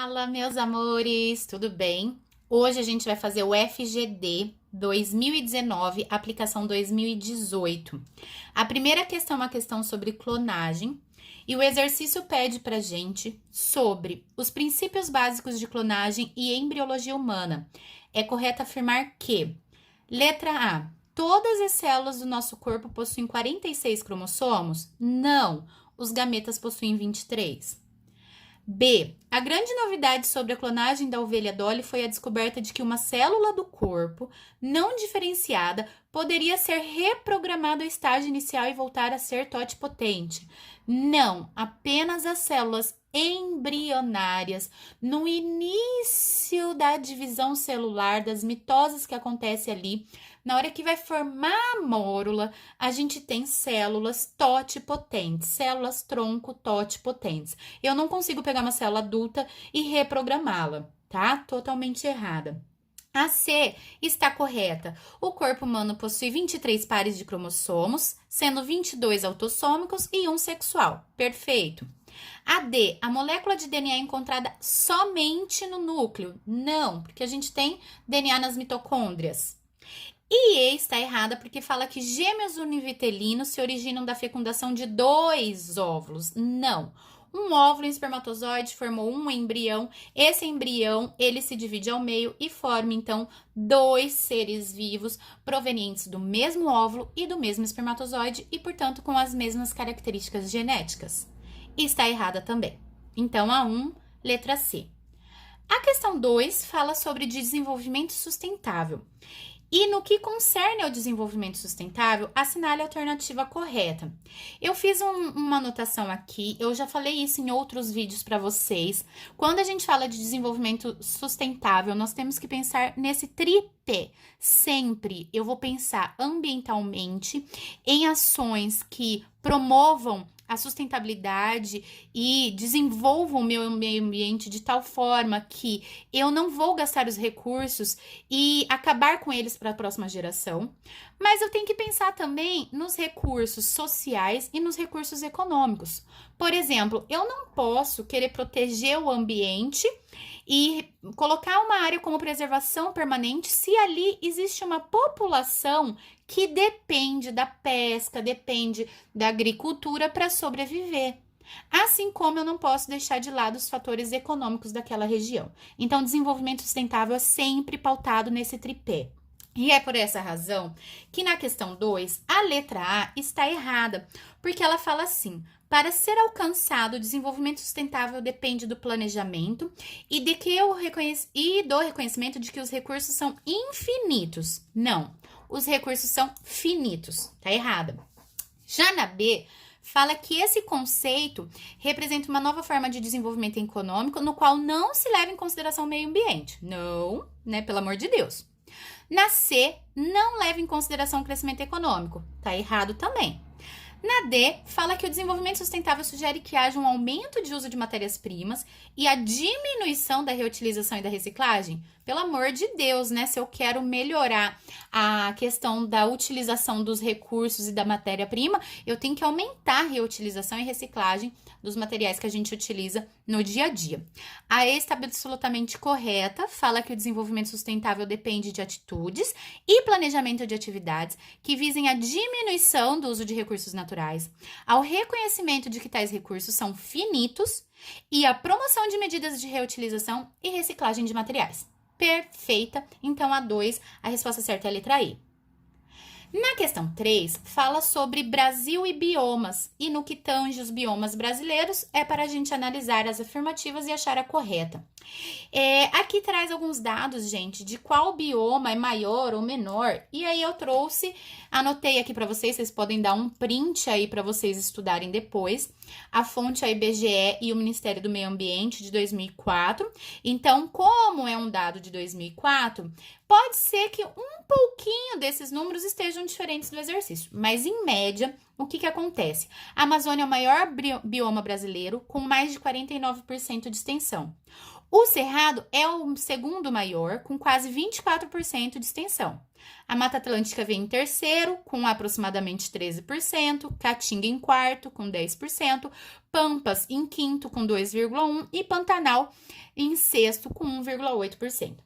Fala, meus amores, tudo bem? Hoje a gente vai fazer o FGD 2019, aplicação 2018. A primeira questão é uma questão sobre clonagem e o exercício pede pra gente sobre os princípios básicos de clonagem e embriologia humana. É correto afirmar que, letra A, todas as células do nosso corpo possuem 46 cromossomos? Não, os gametas possuem 23. B. A grande novidade sobre a clonagem da ovelha Dolly foi a descoberta de que uma célula do corpo não diferenciada poderia ser reprogramada ao estágio inicial e voltar a ser totipotente. Não, apenas as células embrionárias, no início da divisão celular, das mitoses que acontece ali, na hora que vai formar a mórula, a gente tem células totipotentes, células tronco totipotentes. Eu não consigo pegar uma célula adulta e reprogramá-la, tá? Totalmente errada. A C está correta. O corpo humano possui 23 pares de cromossomos, sendo 22 autossômicos e um sexual. Perfeito. A D, a molécula de DNA é encontrada somente no núcleo? Não, porque a gente tem DNA nas mitocôndrias. E E está errada porque fala que gêmeos univitelinos se originam da fecundação de 2 óvulos. Não. Um óvulo em espermatozoide formou um embrião. Esse embrião, ele se divide ao meio e forma, então, 2 seres vivos provenientes do mesmo óvulo e do mesmo espermatozoide e, portanto, com as mesmas características genéticas. E está errada também. Então, a 1, letra C. A questão 2 fala sobre desenvolvimento sustentável. E no que concerne ao desenvolvimento sustentável, assinale a alternativa correta. Eu fiz uma anotação aqui, eu já falei isso em outros vídeos para vocês. Quando a gente fala de desenvolvimento sustentável, nós temos que pensar nesse tripé. Sempre eu vou pensar ambientalmente em ações que promovam a sustentabilidade e desenvolvam o meu meio ambiente de tal forma que eu não vou gastar os recursos e acabar com eles para a próxima geração, mas eu tenho que pensar também nos recursos sociais e nos recursos econômicos. Por exemplo, eu não posso querer proteger o ambiente e colocar uma área como preservação permanente se ali existe uma população que depende da pesca, depende da agricultura para sobreviver. Assim como eu não posso deixar de lado os fatores econômicos daquela região. Então, desenvolvimento sustentável é sempre pautado nesse tripé. E é por essa razão que na questão 2, a letra A está errada, porque ela fala assim: para ser alcançado, o desenvolvimento sustentável depende do planejamento e do reconhecimento de que os recursos são infinitos. Não, os recursos são finitos. Tá errada. Já na B, fala que esse conceito representa uma nova forma de desenvolvimento econômico no qual não se leva em consideração o meio ambiente. Não, né? Pelo amor de Deus. Na C, não leva em consideração o crescimento econômico. Tá errado também. Na D, fala que o desenvolvimento sustentável sugere que haja um aumento de uso de matérias-primas e a diminuição da reutilização e da reciclagem. Pelo amor de Deus, né? Se eu quero melhorar a questão da utilização dos recursos e da matéria-prima, eu tenho que aumentar a reutilização e reciclagem dos materiais que a gente utiliza no dia a dia. A E está absolutamente correta, fala que o desenvolvimento sustentável depende de atitudes e planejamento de atividades que visem a diminuição do uso de recursos naturais, ao reconhecimento de que tais recursos são finitos e a promoção de medidas de reutilização e reciclagem de materiais. Perfeita. Então, a 2, a resposta certa é a letra E. Na questão 3, fala sobre Brasil e biomas, e no que tange os biomas brasileiros, é para a gente analisar as afirmativas e achar a correta. Aqui traz alguns dados, gente, de qual bioma é maior ou menor, e aí eu anotei aqui para vocês, vocês podem dar um print aí para vocês estudarem depois. A fonte é a IBGE e o Ministério do Meio Ambiente de 2004. Então, como é um dado de 2004, pode ser que um pouquinho desses números estejam diferentes do exercício, mas em média, o que acontece? A Amazônia é o maior bioma brasileiro, com mais de 49% de extensão. O Cerrado é o segundo maior, com quase 24% de extensão. A Mata Atlântica vem em terceiro, com aproximadamente 13%, Caatinga em quarto, com 10%, Pampas em quinto, com 2,1% e Pantanal em sexto, com 1,8%.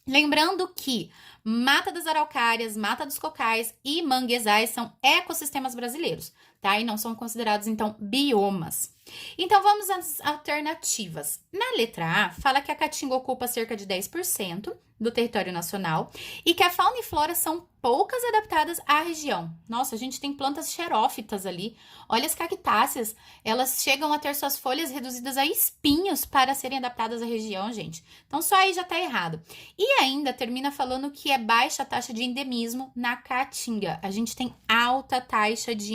Lembrando que Mata das Araucárias, Mata dos Cocais e manguezais são ecossistemas brasileiros, tá? E não são considerados, então, biomas. Então, vamos às alternativas. Na letra A, fala que a Caatinga ocupa cerca de 10% do território nacional e que a fauna e flora são poucas adaptadas à região. Nossa, a gente tem plantas xerófitas ali. Olha as cactáceas, elas chegam a ter suas folhas reduzidas a espinhos para serem adaptadas à região, gente. Então, só aí já tá errado. E ainda termina falando que é baixa a taxa de endemismo na Caatinga. A gente tem alta taxa de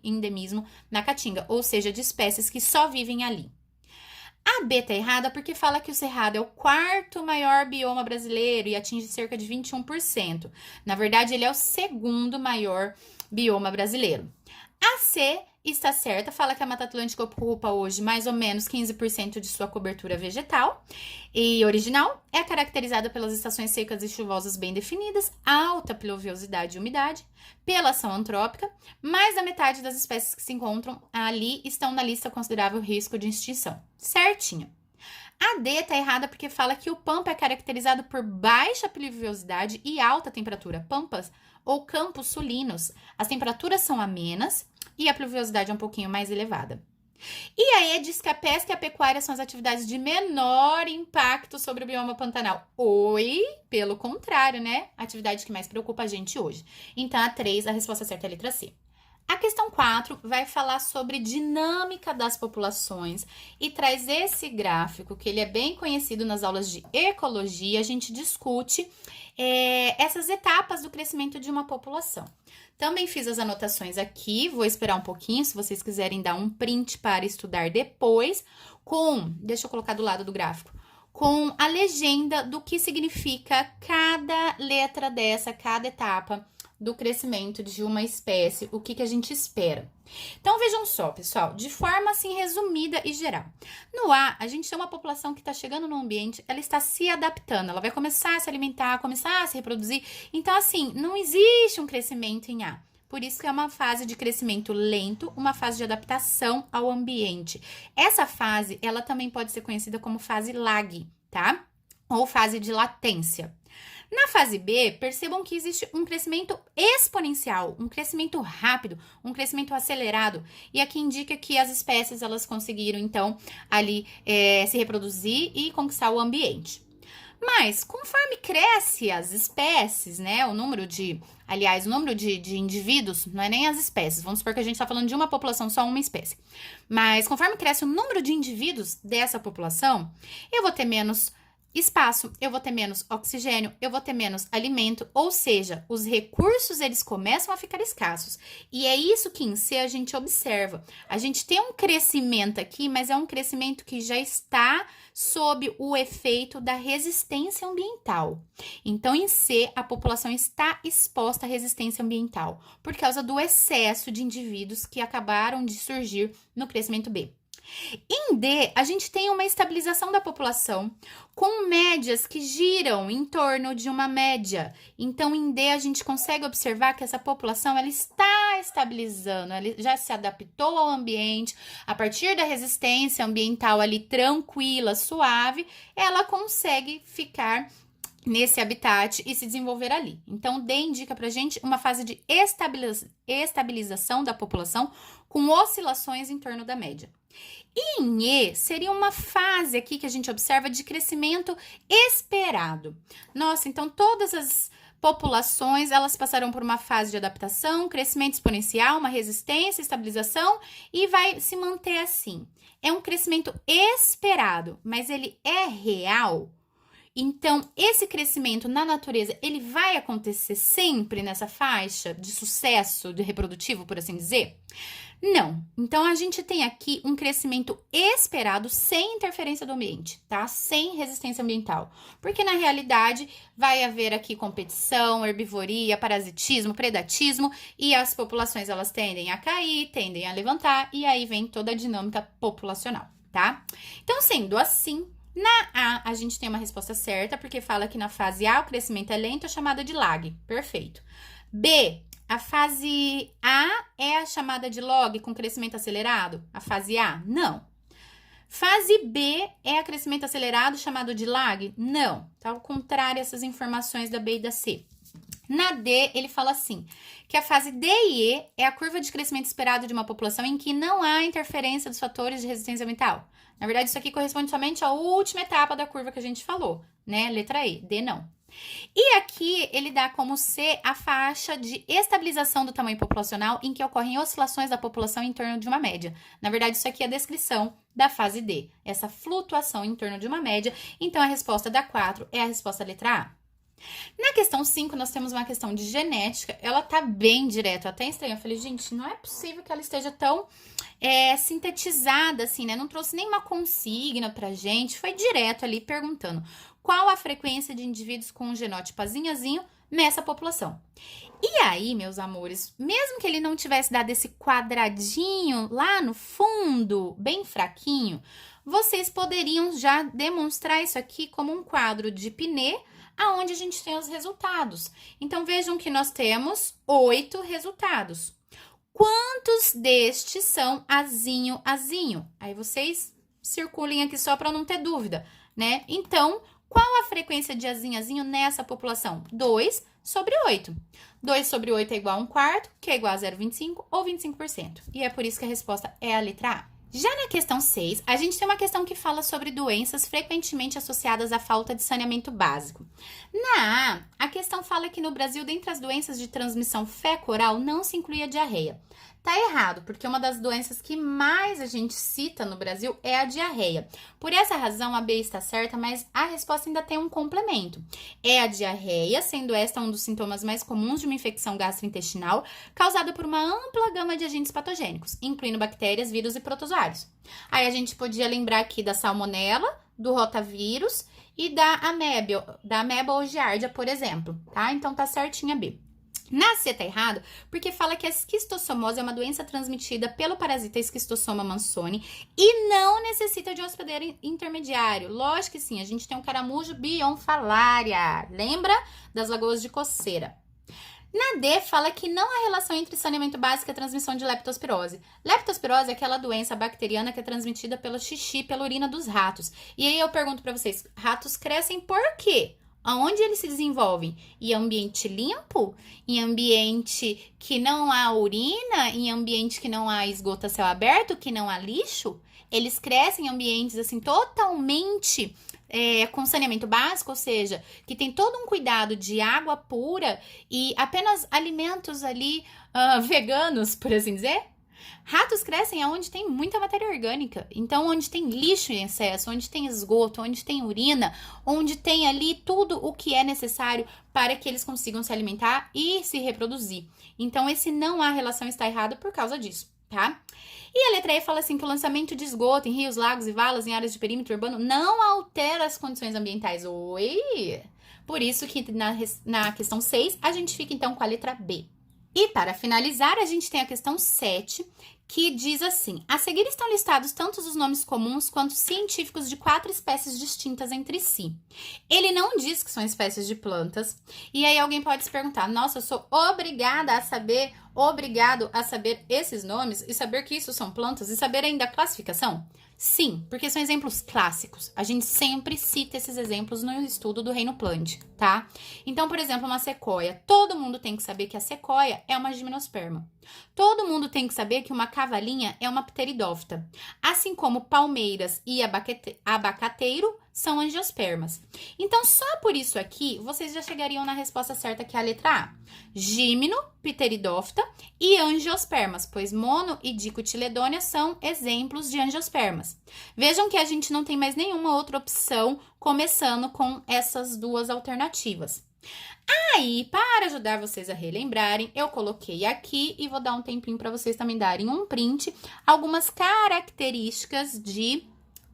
endemismo na Caatinga, ou seja, de espécies que só vivem ali. A B tá errada porque fala que o Cerrado é o quarto maior bioma brasileiro e atinge cerca de 21%. Na verdade, ele é o segundo maior bioma brasileiro. A C está certa, fala que a Mata Atlântica ocupa hoje mais ou menos 15% de sua cobertura vegetal e original. É caracterizada pelas estações secas e chuvosas bem definidas, alta pluviosidade e umidade, pela ação antrópica. Mais da metade das espécies que se encontram ali estão na lista considerável risco de extinção. Certinho. A D tá errada porque fala que o Pampa é caracterizado por baixa pluviosidade e alta temperatura. Pampas ou campos sulinos. As temperaturas são amenas e a pluviosidade é um pouquinho mais elevada. E aí diz que a pesca e a pecuária são as atividades de menor impacto sobre o bioma pantanal. Oi, pelo contrário, né? A atividade que mais preocupa a gente hoje. Então, a 3, a resposta certa é a letra C. A questão 4 vai falar sobre dinâmica das populações e traz esse gráfico, que ele é bem conhecido nas aulas de ecologia. A gente discute essas etapas do crescimento de uma população. Também fiz as anotações aqui, vou esperar um pouquinho, se vocês quiserem dar um print para estudar depois, deixa eu colocar do lado do gráfico, com a legenda do que significa cada letra dessa, cada etapa do crescimento de uma espécie, o que a gente espera. Então, vejam só, pessoal, de forma assim resumida e geral. No A, a gente tem uma população que está chegando no ambiente, ela está se adaptando, ela vai começar a se alimentar, começar a se reproduzir. Então, assim, não existe um crescimento em A. Por isso que é uma fase de crescimento lento, uma fase de adaptação ao ambiente. Essa fase, ela também pode ser conhecida como fase lag, tá? Ou fase de latência. Na fase B, percebam que existe um crescimento exponencial, um crescimento rápido, um crescimento acelerado. E aqui indica que as espécies, elas conseguiram, então, ali se reproduzir e conquistar o ambiente. Mas, conforme cresce as espécies, né, o número de indivíduos, não é nem as espécies, vamos supor que a gente está falando de uma população, só uma espécie. Mas, conforme cresce o número de indivíduos dessa população, eu vou ter menos espaço, eu vou ter menos oxigênio, eu vou ter menos alimento, ou seja, os recursos eles começam a ficar escassos. E é isso que em C a gente observa. A gente tem um crescimento aqui, mas é um crescimento que já está sob o efeito da resistência ambiental. Então, em C, a população está exposta à resistência ambiental por causa do excesso de indivíduos que acabaram de surgir no crescimento B. Em D, a gente tem uma estabilização da população com médias que giram em torno de uma média. Então, em D, a gente consegue observar que essa população ela está estabilizando, ela já se adaptou ao ambiente. A partir da resistência ambiental ali tranquila, suave, ela consegue ficar nesse habitat e se desenvolver ali. Então, D indica pra gente uma fase de estabilização da população com oscilações em torno da média. E em E, seria uma fase aqui que a gente observa de crescimento esperado. Nossa, então todas as populações, elas passaram por uma fase de adaptação, crescimento exponencial, uma resistência, estabilização e vai se manter assim. É um crescimento esperado, mas ele é real? Então, esse crescimento na natureza, ele vai acontecer sempre nessa faixa de sucesso de reprodutivo, por assim dizer? Não. Então, a gente tem aqui um crescimento esperado sem interferência do ambiente, tá? Sem resistência ambiental. Porque, na realidade, vai haver aqui competição, herbivoria, parasitismo, predatismo e as populações, elas tendem a cair, tendem a levantar e aí vem toda a dinâmica populacional, tá? Então, sendo assim, Na A, a gente tem uma resposta certa, porque fala que na fase A o crescimento é lento, é chamada de lag. Perfeito. B, a fase A é a chamada de log com crescimento acelerado? A fase A? Não. Fase B é a crescimento acelerado chamado de lag? Não. Tá ao contrário essas informações da B e da C. Na D, ele fala assim, que a fase D e E é a curva de crescimento esperado de uma população em que não há interferência dos fatores de resistência ambiental. Na verdade, isso aqui corresponde somente à última etapa da curva que a gente falou, né? Letra E, D não. E aqui ele dá como C a faixa de estabilização do tamanho populacional em que ocorrem oscilações da população em torno de uma média. Na verdade, isso aqui é a descrição da fase D, essa flutuação em torno de uma média. Então, a resposta da 4 é a resposta da letra A. Na questão 5, nós temos uma questão de genética. Ela tá bem direto, até estranho. Eu falei, gente, não é possível que ela esteja tão sintetizada assim, né? Não trouxe nenhuma consigna pra gente. Foi direto ali perguntando qual a frequência de indivíduos com um genótipo azinhazinho nessa população. E aí, meus amores, mesmo que ele não tivesse dado esse quadradinho lá no fundo, bem fraquinho, vocês poderiam já demonstrar isso aqui como um quadro de Pinet, aonde a gente tem os resultados. Então, vejam que nós temos 8 resultados. Quantos destes são azinho, azinho? Aí vocês circulem aqui só para não ter dúvida, né? Então, qual a frequência de azinho, azinho nessa população? 2 sobre 8. 2 sobre 8 é igual a 1/4, que é igual a 0,25 ou 25%. E é por isso que a resposta é a letra A. Já na questão 6, a gente tem uma questão que fala sobre doenças frequentemente associadas à falta de saneamento básico. Na A questão fala que no Brasil, dentre as doenças de transmissão fecal-oral, não se inclui a diarreia. Tá errado, porque uma das doenças que mais a gente cita no Brasil é a diarreia. Por essa razão, a B está certa, mas a resposta ainda tem um complemento. É a diarreia, sendo esta um dos sintomas mais comuns de uma infecção gastrointestinal, causada por uma ampla gama de agentes patogênicos, incluindo bactérias, vírus e protozoários. Aí a gente podia lembrar aqui da salmonela, do rotavírus e da ameba ou giardia, por exemplo, tá? Então tá certinha a B. Na C tá errado, porque fala que a esquistossomose é uma doença transmitida pelo parasita Esquistossoma mansoni e não necessita de um hospedeiro intermediário. Lógico que sim, a gente tem um caramujo bionfalaria, lembra das lagoas de coceira. Na D, fala que não há relação entre saneamento básico e a transmissão de leptospirose. Leptospirose é aquela doença bacteriana que é transmitida pelo xixi, pela urina dos ratos. E aí eu pergunto pra vocês, ratos crescem por quê? Aonde eles se desenvolvem? Em ambiente limpo? Em ambiente que não há urina? Em ambiente que não há esgoto a céu aberto? Que não há lixo? Eles crescem em ambientes assim totalmente com saneamento básico, ou seja, que tem todo um cuidado de água pura e apenas alimentos ali veganos, por assim dizer? Ratos crescem onde tem muita matéria orgânica, então onde tem lixo em excesso, onde tem esgoto, onde tem urina, onde tem ali tudo o que é necessário para que eles consigam se alimentar e se reproduzir. Então esse não há relação está errado por causa disso, tá? E a letra E fala assim que o lançamento de esgoto em rios, lagos e valas em áreas de perímetro urbano não altera as condições ambientais. Oi! Por isso que na questão 6 a gente fica então com a letra B. E para finalizar, a gente tem a questão 7, que diz assim: a seguir estão listados tanto os nomes comuns quanto científicos de 4 espécies distintas entre si. Ele não diz que são espécies de plantas, e aí alguém pode se perguntar, nossa, eu sou obrigado a saber esses nomes e saber que isso são plantas e saber ainda a classificação? Sim, porque são exemplos clássicos. A gente sempre cita esses exemplos no estudo do Reino Plant, tá? Então, por exemplo, uma sequoia. Todo mundo tem que saber que a sequoia é uma gimnosperma. Todo mundo tem que saber que uma cavalinha é uma pteridófita. Assim como palmeiras e abacateiro são angiospermas. Então, só por isso aqui, vocês já chegariam na resposta certa, que é a letra A. Gímino, pteridófita e angiospermas, pois mono e dicotiledônia são exemplos de angiospermas. Vejam que a gente não tem mais nenhuma outra opção começando com essas duas alternativas. Aí, para ajudar vocês a relembrarem, eu coloquei aqui e vou dar um tempinho para vocês também darem um print, algumas características de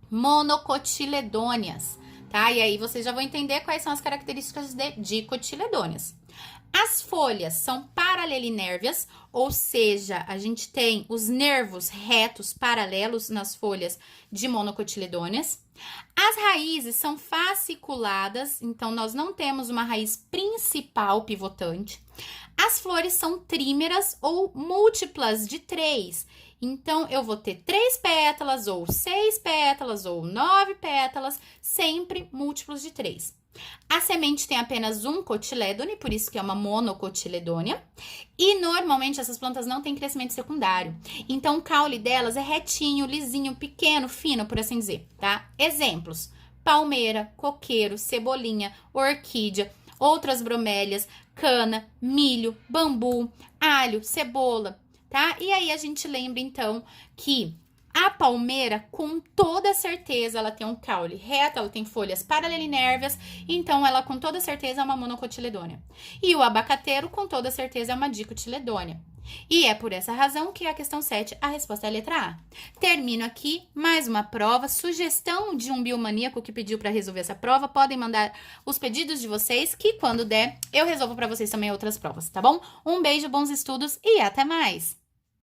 monocotiledôneas, tá? E aí vocês já vão entender quais são as características de dicotiledôneas. As folhas são paralelinérvias, ou seja, a gente tem os nervos retos paralelos nas folhas de monocotiledôneas. As raízes são fasciculadas, então nós não temos uma raiz principal pivotante. As flores são trímeras ou múltiplas de 3. Então, eu vou ter 3 pétalas, ou 6 pétalas, ou 9 pétalas, sempre múltiplos de 3. A semente tem apenas um cotilédone, por isso que é uma monocotiledônia. E normalmente essas plantas não têm crescimento secundário. Então o caule delas é retinho, lisinho, pequeno, fino, por assim dizer, tá? Exemplos: palmeira, coqueiro, cebolinha, orquídea, outras bromélias, cana, milho, bambu, alho, cebola, tá? E aí a gente lembra então que a palmeira, com toda certeza, ela tem um caule reto, ela tem folhas paralelinérvias, então ela com toda certeza é uma monocotiledônia. E o abacateiro, com toda certeza, é uma dicotiledônia. E é por essa razão que a questão 7, a resposta é a letra A. Termino aqui mais uma prova. Sugestão de um biomaníaco que pediu para resolver essa prova, podem mandar os pedidos de vocês, que quando der, eu resolvo para vocês também outras provas, tá bom? Um beijo, bons estudos e até mais!